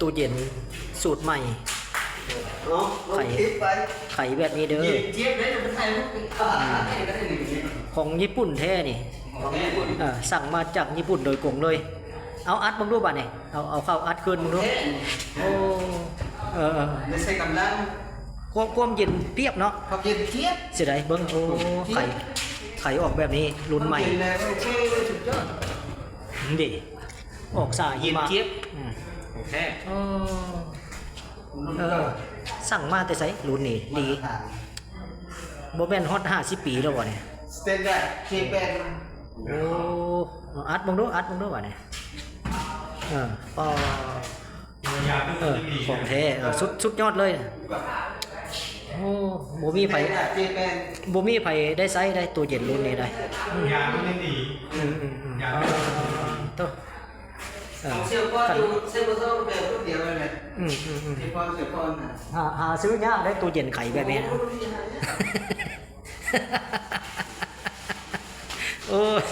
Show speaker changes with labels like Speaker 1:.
Speaker 1: ตู้เย็นสูตรใหม่ไข่แบบนี้เด้อของญี่ปุ่นแท้นี่สั่งมาจากญี่ปุ่นโดยกงเลยเอาอัดมึงดูบ้านนี่เอาเข้าอัดคืนมึงดูโอ้
Speaker 2: ไม่ใช่กำลัง
Speaker 1: ความเย็นเพียบเนาะ
Speaker 2: ความเย็นเทียบ
Speaker 1: เสียดายเบิ้งโอ้ไข่ออกแบบนี้รุ่นใหม่ดิออกสาย
Speaker 2: เย็นเทียบโอเค
Speaker 1: สั่งมาแต่ไสรุ่นนี้ดีโบแมนฮอต50 ปีแล้วบ่เนี่ย
Speaker 2: สเตนดาร์ดเคแบน
Speaker 1: โอ้อัดมึงดูบ่เนี่ยของแท้สุดยอดเลยโอ้บ่มีไผได้ไซส์ได้ตัวเย็นรุ่นนี้ได้
Speaker 3: ยาไม่ดียา
Speaker 1: ตัว
Speaker 2: เซลล์ก็ดูเซลล์ก็ต้องแบบรุ่นเดียวเลยที่พ่อเซลล์พ่อน่ะ
Speaker 1: หาซื้อยากได้ตัวเย็นไข่แบบนี้โอ้ย